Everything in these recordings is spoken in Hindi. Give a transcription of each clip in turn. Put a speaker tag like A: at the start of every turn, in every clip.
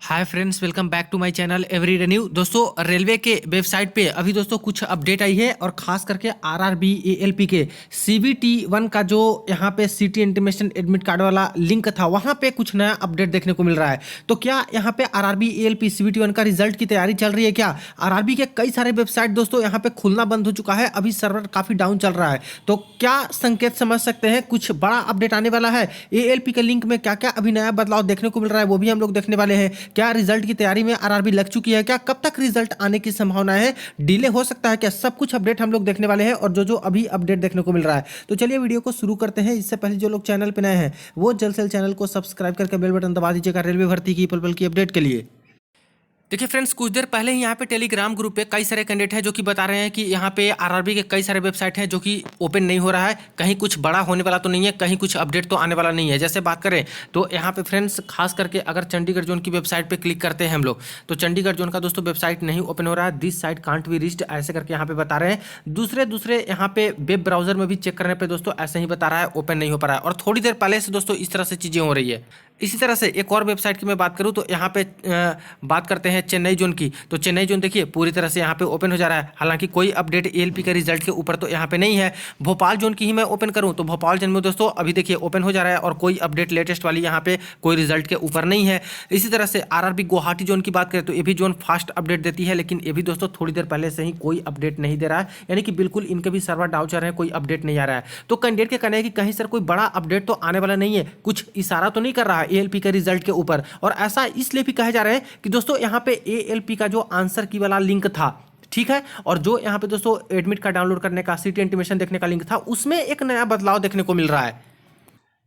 A: Hi friends, welcome back to my channel everyday new. दोस्तों, रेलवे के वेबसाइट पे अभी दोस्तों कुछ अपडेट आई है और खास करके आरआरबी एएलपी के सीबीटी 1 का जो यहाँ पे सिटी इंटीमेशन एडमिट कार्ड वाला लिंक था, वहाँ पे कुछ नया अपडेट देखने को मिल रहा है। तो क्या यहाँ पे आरआरबी एएलपी सीबीटी 1 का रिजल्ट की तैयारी चल रही है क्या? आरआरबी के कई सारे वेबसाइट दोस्तों यहाँ पे खुलना बंद हो चुका है, अभी सर्वर काफी डाउन चल रहा है। तो क्या संकेत समझ सकते हैं कुछ बड़ा अपडेट आने वाला है? एएलपी के लिंक में क्या क्या अभी नया बदलाव देखने को मिल रहा है, वो भी हम लोग देखने वाले हैं। क्या रिजल्ट की तैयारी में आरआरबी लग चुकी है क्या? कब तक रिजल्ट आने की संभावना है? डिले हो सकता है क्या? सब कुछ अपडेट हम लोग देखने वाले हैं और जो अभी अपडेट देखने को मिल रहा है। तो चलिए वीडियो को शुरू करते हैं। इससे पहले जो लोग चैनल पे नए हैं वो जल्द से जल्द चैनल को सब्सक्राइब करके बेल बटन दबा दीजिएगा रेलवे भर्ती की पल पल की अपडेट के लिए। देखिए फ्रेंड्स, कुछ देर पहले ही यहाँ पे टेलीग्राम ग्रुप पे कई सारे कैंडिडेट हैं जो कि बता रहे हैं कि यहाँ पे आरआरबी के कई सारे वेबसाइट हैं जो कि ओपन नहीं हो रहा है। कहीं कुछ बड़ा होने वाला तो नहीं है, कहीं कुछ अपडेट तो आने वाला नहीं है। जैसे बात करें तो यहाँ पे फ्रेंड्स खास करके अगर चंडीगढ़ जोन की वेबसाइट पे क्लिक करते हैं हम लोग, तो चंडीगढ़ जोन का दोस्तों वेबसाइट नहीं ओपन हो रहा है। This site can't be reached ऐसे करके यहाँ पे बता रहे हैं। दूसरे यहाँ पे वेब ब्राउजर में भी चेक करने पर दोस्तों ऐसे ही बता रहा है, ओपन नहीं हो पा रहा है। और थोड़ी देर पहले से दोस्तों इस तरह से चीज़ें हो रही है। इसी तरह से एक और वेबसाइट की मैं बात करूं तो यहाँ पे बात करते हैं चेन्नई जोन की। तो चेन्नई जोन देखिए पूरी तरह से यहाँ पे ओपन हो जा रहा है, हालांकि कोई अपडेट एएलपी के रिजल्ट के ऊपर तो यहाँ पे नहीं है। भोपाल जोन की ही मैं ओपन करूं तो भोपाल जोन में दोस्तों अभी देखिए ओपन हो जा रहा है और कोई अपडेट लेटेस्ट वाली यहाँ पे कोई रिजल्ट के ऊपर नहीं है। इसी तरह से आरआरबी गुवाहाटी जोन की बात करें तो ये भी जोन फास्ट अपडेट देती है, लेकिन ये भी दोस्तों थोड़ी देर पहले से ही कोई अपडेट नहीं दे रहा है, यानी कि बिल्कुल इनके भी सर्वर डाउन चल रहे हैं, कोई अपडेट नहीं आ रहा है। तो कैंडिडेट के कहना है कि कहीं सर कोई बड़ा अपडेट तो आने वाला नहीं है, कुछ इशारा तो नहीं कर रहा है एएलपी के रिजल्ट ऊपर। और ऐसा इसलिए भी कहा जा रहा है कि दोस्तों यहां पे एएलपी का जो आंसर की वाला लिंक था, ठीक है, और जो यहां पे दोस्तों एडमिट कार्ड डाउनलोड करने का सिटी इंटीमेशन देखने का लिंक था, उसमें एक नया बदलाव देखने को मिल रहा है।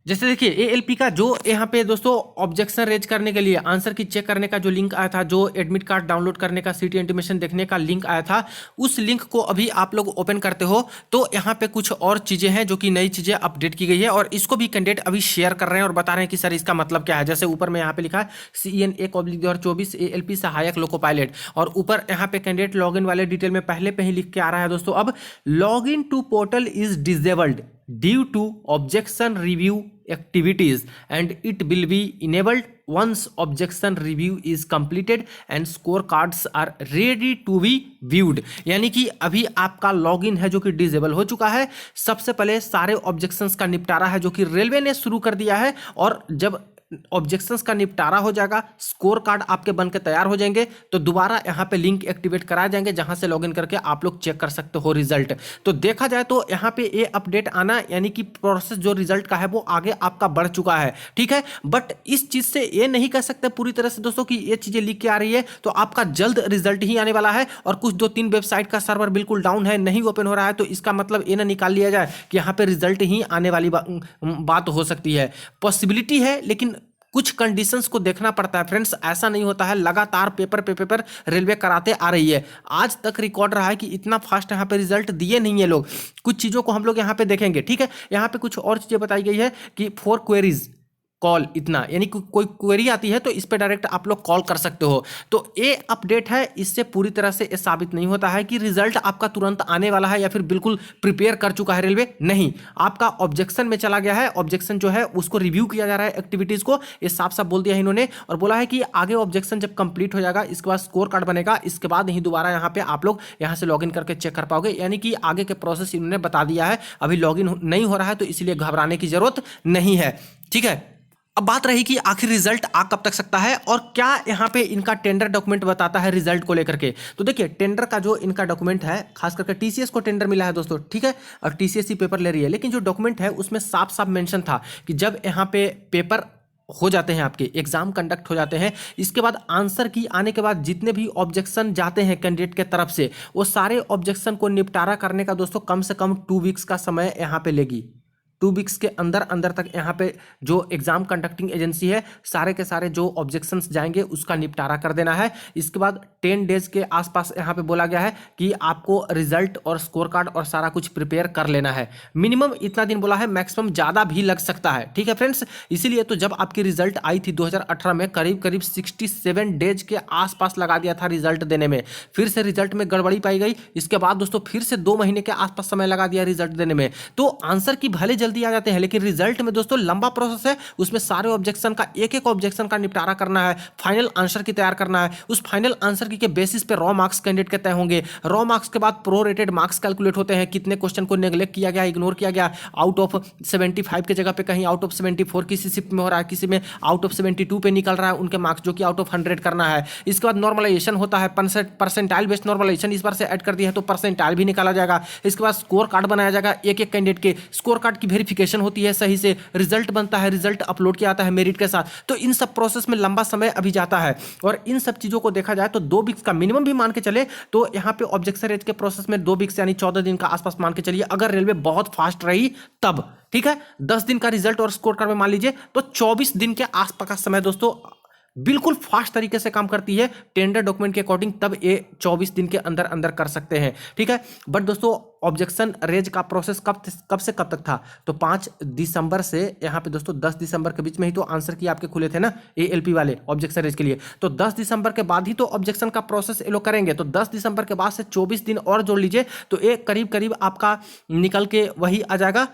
A: जैसे देखिए एएलपी का जो यहाँ पे दोस्तों ऑब्जेक्शन रेज करने के लिए आंसर की चेक करने का जो लिंक आया था, जो एडमिट कार्ड डाउनलोड करने का सिटी इंटीमेशन देखने का लिंक आया था, उस लिंक को अभी आप लोग ओपन करते हो तो यहाँ पे कुछ और चीज़ें हैं जो कि नई चीज़ें अपडेट की गई है और इसको भी कैंडिडेट अभी शेयर कर रहे हैं और बता रहे हैं कि सर इसका मतलब क्या है। जैसे ऊपर में यहाँ पे लिखा है CN1/2024 एएलपी सहायक लोको पायलट, और ऊपर यहाँ पे कैंडिडेट लॉगिन वाले डिटेल में पहले पे ही लिख के आ रहा है दोस्तों, अब log in to portal is disabled due to objection review activities and it will be enabled once objection review is completed and scorecards are ready to be viewed। यानी कि अभी आपका लॉगिन है जो कि डिसेबल हो चुका है। सबसे पहले सारे ऑब्जेक्शंस का निपटारा है जो कि रेलवे ने शुरू कर दिया है, और जब ऑब्जेक्शंस का निपटारा हो जाएगा, स्कोर कार्ड आपके बन के तैयार हो जाएंगे, तो दोबारा यहाँ पे लिंक एक्टिवेट कराए जाएंगे जहां से लॉगिन करके आप लोग चेक कर सकते हो रिजल्ट। तो देखा जाए तो यहाँ पे ये अपडेट आना, यानी कि प्रोसेस जो रिजल्ट का है वो आगे आपका बढ़ चुका है, ठीक है। बट इस चीज से ये नहीं कह सकते पूरी तरह से दोस्तों कि ये चीजें लिख के आ रही है तो आपका जल्द रिजल्ट ही आने वाला है। और कुछ 2-3 वेबसाइट का सर्वर बिल्कुल डाउन है, नहीं ओपन हो रहा है, तो इसका मतलब ये ना निकाल लिया जाए कि यहाँ पे रिजल्ट ही आने वाली बात हो सकती है। पॉसिबिलिटी है, लेकिन कुछ कंडीशंस को देखना पड़ता है फ्रेंड्स। ऐसा नहीं होता है लगातार पेपर पे पेपर रेलवे कराते आ रही है। आज तक रिकॉर्ड रहा है कि इतना फास्ट यहाँ पे रिजल्ट दिए नहीं है लोग। कुछ चीज़ों को हम लोग यहाँ पे देखेंगे, ठीक है। यहाँ पे कुछ और चीज़ें बताई गई है कि 4 क्वेरीज कॉल, इतना यानी कि कोई क्वेरी आती है तो इस पे डायरेक्ट आप लोग कॉल कर सकते हो। तो ये अपडेट है, इससे पूरी तरह से ये साबित नहीं होता है कि रिजल्ट आपका तुरंत आने वाला है या फिर बिल्कुल प्रिपेयर कर चुका है रेलवे। नहीं, आपका ऑब्जेक्शन में चला गया है, ऑब्जेक्शन जो है उसको रिव्यू किया जा रहा है एक्टिविटीज को, ये साफ साफ बोल दिया है इन्होंने। और बोला है कि आगे ऑब्जेक्शन जब कंप्लीट हो जाएगा इसके बाद स्कोर कार्ड बनेगा, इसके बाद ही दोबारा यहाँ पे आप लोग यहाँ से लॉगिन करके चेक कर पाओगे। यानी कि आगे के प्रोसेस इन्होंने बता दिया है। अभी लॉगिन नहीं हो रहा है तो इसलिए घबराने की जरूरत नहीं है, ठीक है। अब बात रही कि आखिर रिजल्ट आ कब तक सकता है और क्या यहाँ पे इनका टेंडर डॉक्यूमेंट बताता है रिजल्ट को लेकर के। तो देखिए टेंडर का जो इनका डॉक्यूमेंट है, खास करके टीसीएस को टेंडर मिला है दोस्तों, ठीक है, और टीसीएस ही पेपर ले रही है, लेकिन जो डॉक्यूमेंट है उसमें साफ साफ मेंशन था कि जब यहाँ पे पेपर हो जाते हैं, आपके एग्जाम कंडक्ट हो जाते हैं, इसके बाद आंसर की आने के बाद जितने भी ऑब्जेक्शन जाते हैं कैंडिडेट के तरफ से, वो सारे ऑब्जेक्शन को निपटारा करने का दोस्तों कम से कम 2 वीक्स का समय यहाँ पे लेगी। 2 वीक्स के अंदर अंदर तक यहाँ पे जो एग्जाम कंडक्टिंग एजेंसी है सारे के सारे जो ऑब्जेक्शंस जाएंगे उसका निपटारा कर देना है। इसके बाद 10 डेज के आसपास यहाँ पे बोला गया है कि आपको रिजल्ट और स्कोर कार्ड और सारा कुछ प्रिपेयर कर लेना है। मिनिमम इतना दिन बोला है, मैक्सिमम ज़्यादा भी लग सकता है, ठीक है फ्रेंड्स। इसीलिए तो जब आपकी रिजल्ट आई थी 2018 में, करीब करीब 67 डेज के आसपास लगा दिया था रिजल्ट देने में। फिर से रिजल्ट में गड़बड़ी पाई गई, इसके बाद दोस्तों फिर से 2 महीने के आसपास समय लगा दिया रिजल्ट देने में। तो आंसर की भले जल्दी जल्दी आ जाते हैं, लेकिन रिजल्ट में दोस्तों लंबा प्रोसेस है, उसमें सारे ऑब्जेक्शन का एक एक ऑब्जेक्शन का निपटारा करना है, फाइनल आंसर की तैयार करना है, उस फाइनल आंसर की के बेसिस पे रॉ मार्क्स कैंडिडेट के तय होंगे, रॉ मार्क्स के बाद प्रो रेटेड मार्क्स कैलकुलेट होते हैं, कितने क्वेश्चन को नेग्लेक्ट किया गया, इग्नोर किया गया, आउट ऑफ 75 की जगह पे कहीं आउट ऑफ 74 किसी शिफ्ट में हो रहा है, किसी में आउट ऑफ 72 पे निकल रहा है उनके मार्क्स, जो कि आउट ऑफ 100 करना है। इसके बाद नॉर्मलाइजेशन होता है, परसेंटाइल बेस्ड नॉर्मलाइजेशन इस बार से ऐड कर दिया है तो परसेंटाइल भी निकाला जाएगा। इसके बाद स्कोर कार्ड बनाया जाएगा, एक एक कैंडिडेट के स्कोर कार्ड की वेरिफिकेशन होती है, सही से रिजल्ट बनता है, रिजल्ट अपलोड किया जाता है मेरिट के साथ। तो इन सब प्रोसेस में लंबा समय अभी जाता है, और इन सब चीजों को देखा जाए तो 2 वीक्स का मिनिमम भी मान के चले तो यहाँ पे ऑब्जेक्शन रेज के प्रोसेस में 2 वीक्स यानी 14 दिन का आसपास मान के चलिए, अगर रेलवे बहुत फास्ट रही तब। ठीक है, 10 दिन का रिजल्ट और स्कोर कार्ड में मान लीजिए तो 24 दिन के आसपास का समय दोस्तों बिल्कुल फास्ट तरीके से काम करती है टेंडर डॉक्यूमेंट के अकॉर्डिंग, तब ये 24 दिन के अंदर अंदर कर सकते हैं। ठीक है, बट दोस्तों ऑब्जेक्शन रेज का प्रोसेस कब से कब तक था, तो 5 दिसंबर से यहाँ पे दोस्तों 10 दिसंबर के बीच में ही तो आंसर की आपके खुले थे ना एएलपी वाले ऑब्जेक्शन रेज के लिए, तो 10 दिसंबर के बाद ही तो ऑब्जेक्शन का प्रोसेस ये लोग करेंगे, तो 10 दिसंबर के बाद से 24 दिन और जोड़ लीजिए तो एक करीब करीब आपका निकल के वही आ जाएगा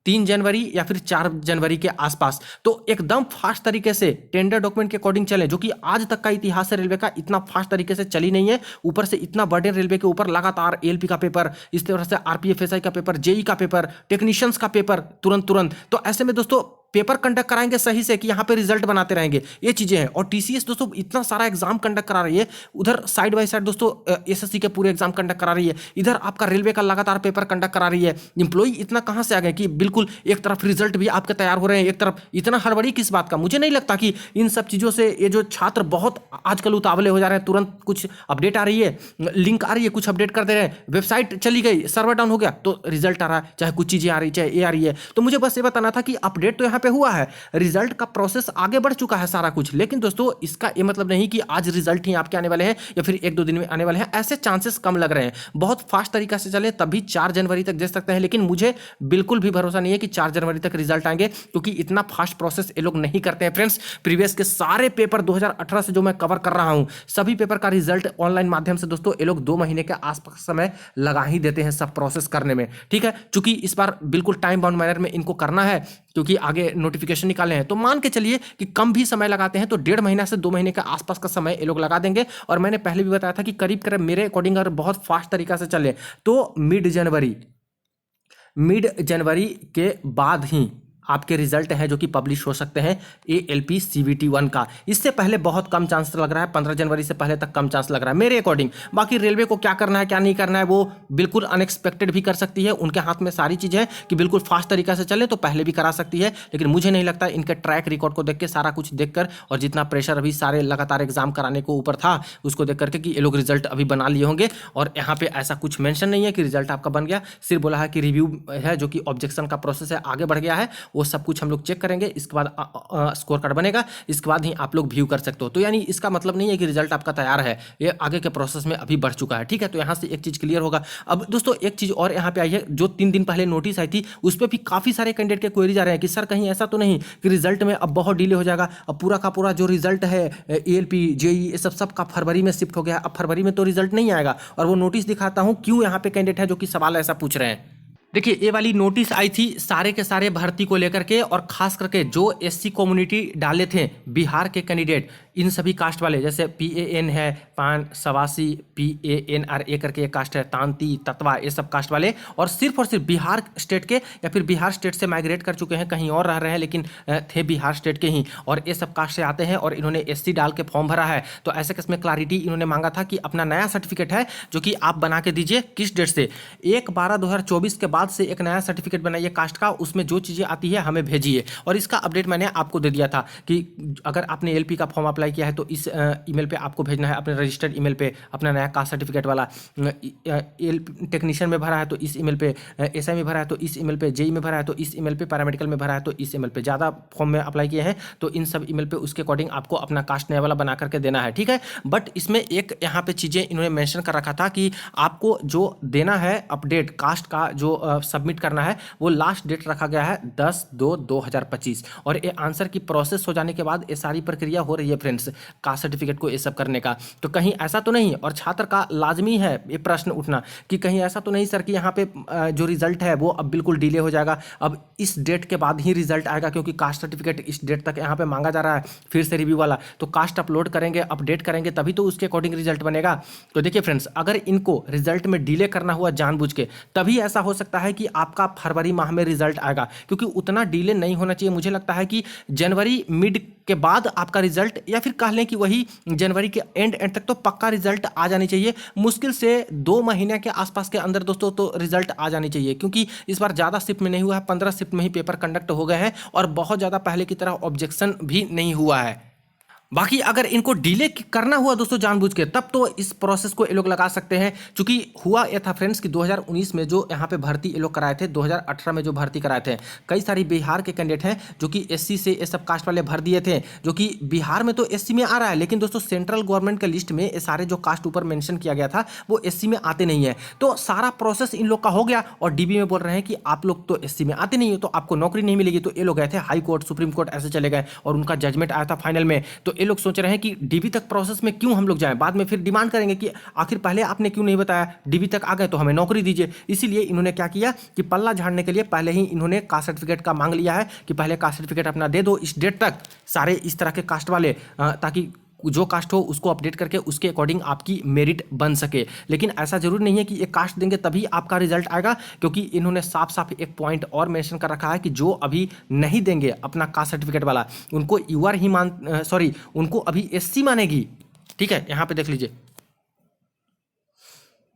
A: 3 जनवरी या फिर 4 जनवरी के आसपास। तो एकदम फास्ट तरीके से टेंडर डॉक्यूमेंट के अकॉर्डिंग चले, जो कि आज तक का इतिहास है रेलवे का, इतना फास्ट तरीके से चली नहीं है। ऊपर से इतना बर्डन रेलवे के ऊपर, लगातार एएलपी का पेपर, इस तरह से आरपीएफएसआई का पेपर, जेई का पेपर, टेक्नीशियंस का पेपर तुरंत। तो ऐसे में दोस्तों पेपर कंडक्ट कराएंगे सही से कि यहाँ पे रिजल्ट बनाते रहेंगे, ये चीजें हैं। और टीसीएस दोस्तों इतना सारा एग्जाम कंडक्ट करा रही है, उधर साइड बाय साइड दोस्तों एसएससी के पूरे एग्जाम कंडक्ट करा रही है, इधर आपका रेलवे का लगातार पेपर कंडक्ट करा रही है। एम्प्लॉई इतना कहाँ से आ गए कि बिल्कुल एक तरफ रिजल्ट भी आपके तैयार हो रहे हैं, एक तरफ इतना हड़बड़ी किस बात का। मुझे नहीं लगता कि इन सब चीजों से ये जो छात्र बहुत आजकल उतावले हो जा रहे हैं, तुरंत कुछ अपडेट आ रही है, लिंक आ रही है, कुछ अपडेट कर दे रहे हैं, वेबसाइट चली गई, सर्वर डाउन हो गया तो रिजल्ट आ रहा है, चाहे कुछ चीजें आ रही, चाहे ये आ रही है। तो मुझे बस ये बताना था कि अपडेट तो यहाँ पे हुआ है, रिजल्ट का प्रोसेस आगे बढ़ चुका है सारा कुछ, लेकिन दोस्तों इसका ये मतलब नहीं कि आज रिजल्ट ही आपके आने वाले हैं या फिर 1-2 दिन में आने वाले हैं, ऐसे चांसेस कम लग रहे हैं। बहुत फास्ट तरीका से चले तभी 4 जनवरी तक दे सकते हैं, लेकिन मुझे बिल्कुल भी भरोसा नहीं है कि 4 जनवरी तक रिजल्ट आएंगे, क्योंकि इतना फास्ट प्रोसेस ये लोग नहीं करते हैं फ्रेंड्स। प्रीवियस के सारे पेपर 2018 से जो मैं कवर कर रहा हूं, सभी पेपर का रिजल्ट ऑनलाइन माध्यम से दोस्तों ये लोग 2 महीने के आसपास समय लगा ही देते हैं सब प्रोसेस करने में। ठीक है, चूंकि इस बार बिल्कुल टाइम बाउंड मैनर में इनको करना है, क्योंकि आगे नोटिफिकेशन निकाले हैं, तो मान के चलिए कि कम भी समय लगाते हैं तो 1.5 महीना से 2 महीने के आसपास का समय ये लोग लगा देंगे। और मैंने पहले भी बताया था कि करीब करीब मेरे अकॉर्डिंग अगर बहुत फास्ट तरीका से चले तो मिड जनवरी के बाद ही आपके रिजल्ट है जो कि पब्लिश हो सकते हैं एएलपी सीवीटी 1 का। इससे पहले बहुत कम चांस लग रहा है, 15 जनवरी से पहले तक कम चांस लग रहा है मेरे अकॉर्डिंग। बाकी रेलवे को क्या करना है क्या नहीं करना है वो बिल्कुल अनएक्सपेक्टेड भी कर सकती है, उनके हाथ में सारी चीज़ें हैं कि बिल्कुल फास्ट तरीका से चले तो पहले भी करा सकती है। लेकिन मुझे नहीं लगता, इनके ट्रैक रिकॉर्ड को देख के, सारा कुछ देख कर, और जितना प्रेशर अभी सारे लगातार एग्जाम कराने को ऊपर था उसको देख करके कि ये लोग रिजल्ट अभी बना लिए होंगे। और यहाँ पे ऐसा कुछ मेंशन नहीं है कि रिजल्ट आपका बन गया, सिर्फ बोला है कि रिव्यू है जो कि ऑब्जेक्शन का प्रोसेस है आगे बढ़ गया है, वो सब कुछ हम लोग चेक करेंगे, इसके बाद स्कोर कार्ड बनेगा, इसके बाद ही आप लोग व्यू कर सकते हो। तो यानी इसका मतलब नहीं है कि रिजल्ट आपका तैयार है, ये आगे के प्रोसेस में अभी बढ़ चुका है। ठीक है, तो यहाँ से एक चीज क्लियर होगा। अब दोस्तों एक चीज और यहाँ पे आई है, जो 3 दिन पहले नोटिस आई थी उस पर भी काफी सारे कैंडिडेट के क्वेरी जा रहे हैं कि सर कहीं ऐसा तो नहीं कि रिजल्ट में अब बहुत डिले हो जाएगा, अब पूरा का पूरा जो रिजल्ट है एएलपी जेई ये सब का फरवरी में शिफ्ट हो गया, अब फरवरी में तो रिजल्ट नहीं आएगा। और वो नोटिस दिखाता हूँ क्यों यहाँ पे कैंडिडेट है जो कि सवाल ऐसा पूछ रहे हैं। देखिए ये वाली नोटिस आई थी सारे के सारे भर्ती को लेकर के, और खास करके जो एससी कम्युनिटी डाले थे बिहार के कैंडिडेट, इन सभी कास्ट वाले, जैसे PAN है, पान सवासी, PANRA करके एक कास्ट है, तांती तत्वा, ये सब कास्ट वाले, और सिर्फ बिहार स्टेट के या फिर बिहार स्टेट से माइग्रेट कर चुके हैं, कहीं और रह रहे हैं लेकिन थे बिहार स्टेट के ही, और ये सब कास्ट से आते हैं और इन्होंने SC डाल के फॉर्म भरा है। तो ऐसे केस में क्लैरिटी इन्होंने मांगा था कि अपना नया सर्टिफिकेट है जो कि आप बना के दीजिए, किस डेट से 1/12/2024 के बाद से एक नया सर्टिफिकेट बनाइए कास्ट का, उसमें जो चीज़ें आती है हमें भेजिए। और इसका अपडेट मैंने आपको दे दिया था कि अगर आपने LP का फॉर्म अप्लाई किया है तो इस ईमेल पे आपको भेजना है, अपने रजिस्टर्ड ईमेल पे अपना नया कास्ट सर्टिफिकेट वाला। टेक्नीशियन में भरा है तो इस ईमेल पे, SI में भरा है तो इस ईमेल पे, JEE में भरा है तो इस ईमेल पे, पैरामेडिकल में भरा है तो इस ईमेल पे, ज़्यादा फॉर्म में अप्लाई किए हैं तो इन सब ईमेल पे उसके अकॉर्डिंग आपको अपना कास्ट नया वाला बना करके देना है। ठीक है, बट इसमें एक यहाँ पे चीज़ें इन्होंने मेंशन कर रखा था कि आपको जो देना है अपडेट कास्ट का, जो सबमिट करना है, वो लास्ट डेट रखा गया है 10/2/2025, और ये आंसर की प्रोसेस हो जाने के बाद ये सारी प्रक्रिया हो रही है फ्रेंड्स। फ्रेंड्स कास्ट सर्टिफिकेट को ये सब करने का। तो कहीं ऐसा तो नहीं, और छात्र का लाजमी है ये प्रश्न उठना कि कहीं ऐसा तो नहीं सर कि यहाँ पे जो रिजल्ट है वो अब बिल्कुल डिले हो जाएगा, अब इस डेट के बाद ही रिजल्ट आएगा क्योंकि कास्ट सर्टिफिकेट इस डेट तक यहाँ पे मांगा जा रहा है फिर से रिव्यू वाला, तो कास्ट अपलोड करेंगे, अपडेट करेंगे तभी तो उसके अकॉर्डिंग रिजल्ट बनेगा। तो देखिए फ्रेंड्स, अगर इनको रिजल्ट में डिले करना हुआ जानबूझ के, तभी ऐसा हो सकता है कि आपका फरवरी माह में रिजल्ट आएगा, क्योंकि उतना डिले नहीं होना चाहिए। मुझे लगता है कि जनवरी मिड के बाद आपका रिजल्ट, या फिर कह लें कि वही जनवरी के एंड तक तो पक्का रिजल्ट आ जानी चाहिए। मुश्किल से 2 महीने के आसपास के अंदर दोस्तों तो रिजल्ट आ जानी चाहिए, क्योंकि इस बार ज़्यादा शिफ्ट में नहीं हुआ है, 15 शिफ्ट में ही पेपर कंडक्ट हो गए हैं और बहुत ज़्यादा पहले की तरह ऑब्जेक्शन भी नहीं हुआ है। बाकी अगर इनको डिले करना हुआ दोस्तों जानबूझ के, तब तो इस प्रोसेस को ये लोग लगा सकते हैं। क्योंकि हुआ यह था फ्रेंड्स कि 2019 में जो यहाँ पे भर्ती ये लोग कराए थे, 2018 में जो भर्ती कराए थे, कई सारी बिहार के कैंडिडेट हैं जो कि एससी से ये सब कास्ट वाले भर दिए थे, जो कि बिहार में तो एससी में आ रहा है, लेकिन दोस्तों सेंट्रल गवर्नमेंट के लिस्ट में ये सारे जो कास्ट ऊपर मेंशन किया गया था वो एससी में आते नहीं है। तो सारा प्रोसेस इन लोग का हो गया और डीबी में बोल रहे हैं कि आप लोग तो एससी में आते नहीं हो तो आपको नौकरी नहीं मिलेगी। तो ये लोग गए थे हाई कोर्ट, सुप्रीम कोर्ट, ऐसे चले गए और उनका जजमेंट आया था फाइनल में। तो ये लोग सोच रहे हैं कि डीबी तक प्रोसेस में क्यों हम लोग जाएं, बाद में फिर डिमांड करेंगे कि आखिर पहले आपने क्यों नहीं बताया, डीबी तक आ गए तो हमें नौकरी दीजिए। इसीलिए इन्होंने क्या किया कि पल्ला झाड़ने के लिए पहले ही इन्होंने कास्ट सर्टिफिकेट का मांग लिया है कि पहले कास्ट सर्टिफिकेट अपना दे दो इस डेट तक, सारे इस तरह के कास्ट वाले, ताकि जो कास्ट हो उसको अपडेट करके उसके अकॉर्डिंग आपकी मेरिट बन सके। लेकिन ऐसा जरूर नहीं है कि एक कास्ट देंगे तभी आपका रिजल्ट आएगा, क्योंकि इन्होंने साफ साफ एक पॉइंट और मेंशन कर रखा है कि जो अभी नहीं देंगे अपना कास्ट सर्टिफिकेट वाला, उनको यूआर ही उनको अभी एससी मानेगी। ठीक है, यहाँ पे देख लीजिए,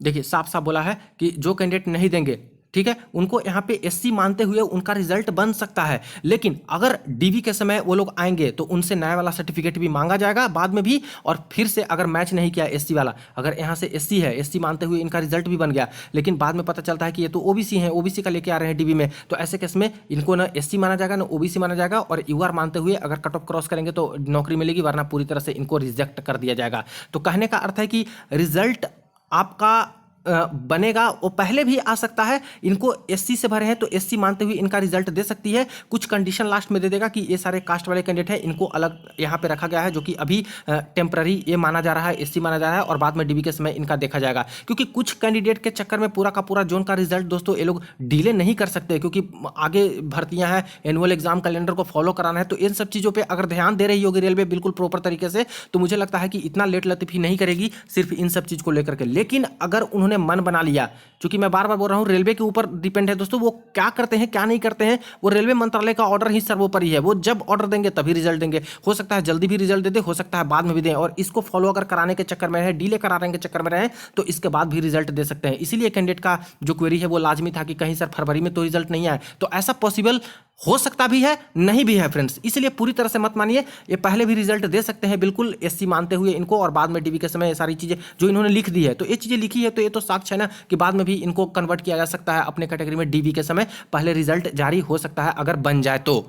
A: देखिए साफ साफ बोला है कि जो कैंडिडेट नहीं देंगे, ठीक है, उनको यहाँ पे एससी मानते हुए उनका रिजल्ट बन सकता है। लेकिन अगर डीबी के समय वो लोग आएंगे तो उनसे नया वाला सर्टिफिकेट भी मांगा जाएगा बाद में भी, और फिर से अगर मैच नहीं किया एससी वाला, अगर यहाँ से एससी है, एससी मानते हुए इनका रिजल्ट भी बन गया, लेकिन बाद में पता चलता है कि ये तो ओबीसी है, ओबीसी का लेके आ रहे हैं डीबी में, तो ऐसे केस में इनको ना एससी माना जाएगा ना ओबीसी माना जाएगा, और यूआर मानते हुए अगर कट ऑफ क्रॉस करेंगे तो नौकरी मिलेगी, वरना पूरी तरह से इनको रिजेक्ट कर दिया जाएगा। तो कहने का अर्थ है कि रिजल्ट आपका बनेगा, वो पहले भी आ सकता है। इनको एससी से भरे हैं तो एससी मानते हुए इनका रिजल्ट दे सकती है। कुछ कंडीशन लास्ट में दे देगा कि ये सारे कास्ट वाले कैंडिडेट हैं, इनको अलग यहाँ पे रखा गया है, जो कि अभी टेम्पररी ये माना जा रहा है, एससी माना जा रहा है, और बाद में डीबी के समय इनका देखा जाएगा। क्योंकि कुछ कैंडिडेट के चक्कर में पूरा का पूरा जोन का रिजल्ट दोस्तों ये लोग डिले नहीं कर सकते, क्योंकि आगे भर्तियां हैं, एनुअल एग्जाम कैलेंडर को फॉलो कराना है। तो इन सब चीज़ों पर अगर ध्यान दे रही होगी रेलवे बिल्कुल प्रॉपर तरीके से, तो मुझे लगता है कि इतना लेट लतीफ़ी नहीं करेगी सिर्फ इन सब चीज़ को लेकर के। लेकिन अगर उन्होंने मन बना लिया, क्योंकि मैं बार बार बोल रहा हूं रेलवे के ऊपर डिपेंड है दोस्तों, वो क्या करते हैं क्या नहीं करते हैं, वो रेलवे मंत्रालय का ऑर्डर ही सर्वोपरि है। वो जब ऑर्डर देंगे तभी रिजल्ट देंगे, हो सकता है जल्दी भी रिजल्ट दे दे, हो सकता है बाद में भी दें, और इसको फॉलो अगर कराने के चक्कर में रहे, डिले कराने के चक्कर में रहे, तो इसके बाद भी रिजल्ट दे सकते हैं। इसीलिए कैंडिडेट का जो क्वेरी है वो लाजमी था कि कहीं सर फरवरी में तो रिजल्ट नहीं आए, तो ऐसा पॉसिबल हो सकता भी है, नहीं भी है फ्रेंड्स। इसलिए पूरी तरह से मत मानिए, ये पहले भी रिजल्ट दे सकते हैं बिल्कुल एससी मानते हुए इनको, और बाद में डीबी के समय ये सारी चीज़ें जो इन्होंने लिख दी है, तो ये चीज़ें लिखी है तो ये तो साक्ष्य है ना कि बाद में भी इनको कन्वर्ट किया जा सकता है अपने कैटेगरी में। डीबी के समय पहले रिजल्ट जारी हो सकता है अगर बन जाए तो।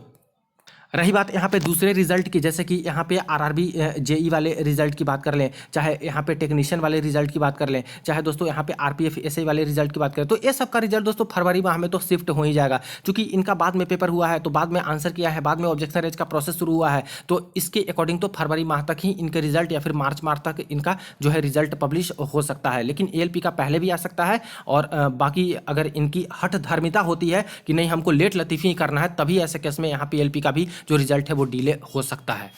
A: रही बात यहाँ पे दूसरे रिजल्ट की, जैसे कि यहाँ पे आरआरबी जेई वाले रिजल्ट की बात कर लें, चाहे यहाँ पे टेक्नीशियन वाले रिजल्ट की बात कर लें, चाहे दोस्तों यहाँ पे आरपीएफ एसआई वाले रिजल्ट की बात करें, तो ये सब का रिजल्ट दोस्तों फरवरी माह में तो शिफ्ट हो ही जाएगा। क्योंकि इनका बाद में पेपर हुआ है, तो बाद में आंसर किया है, बाद में ऑब्जेक्शन रेज का प्रोसेस शुरू हुआ है, तो इसके अकॉर्डिंग तो फरवरी माह तक ही इनके रिजल्ट, या फिर मार्च माह तक इनका जो है रिजल्ट पब्लिश हो सकता है। लेकिन एएलपी का पहले भी आ सकता है, और बाकी अगर इनकी हठ धर्मिता होती है कि नहीं हमको लेट लतीफ़ी करना है, तभी ऐसे केस में यहाँ पे एएलपी का भी जो रिजल्ट है वो डिले हो सकता है।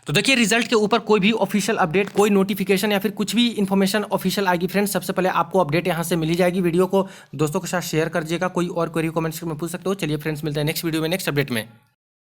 A: तो देखिए रिजल्ट के ऊपर कोई भी ऑफिशियल अपडेट, कोई नोटिफिकेशन या फिर कुछ भी इन्फॉर्मेशन ऑफिशियल आएगी फ्रेंड्स, सबसे पहले आपको अपडेट यहां से मिल ही जाएगी। वीडियो को दोस्तों के साथ शेयर कर दीजिएगा। कोई और क्वेरी कमेंट्स में पूछ सकते हो। चलिए फ्रेंड्स, मिलते हैं नेक्स्ट वीडियो में नेक्स्ट अपडेट में।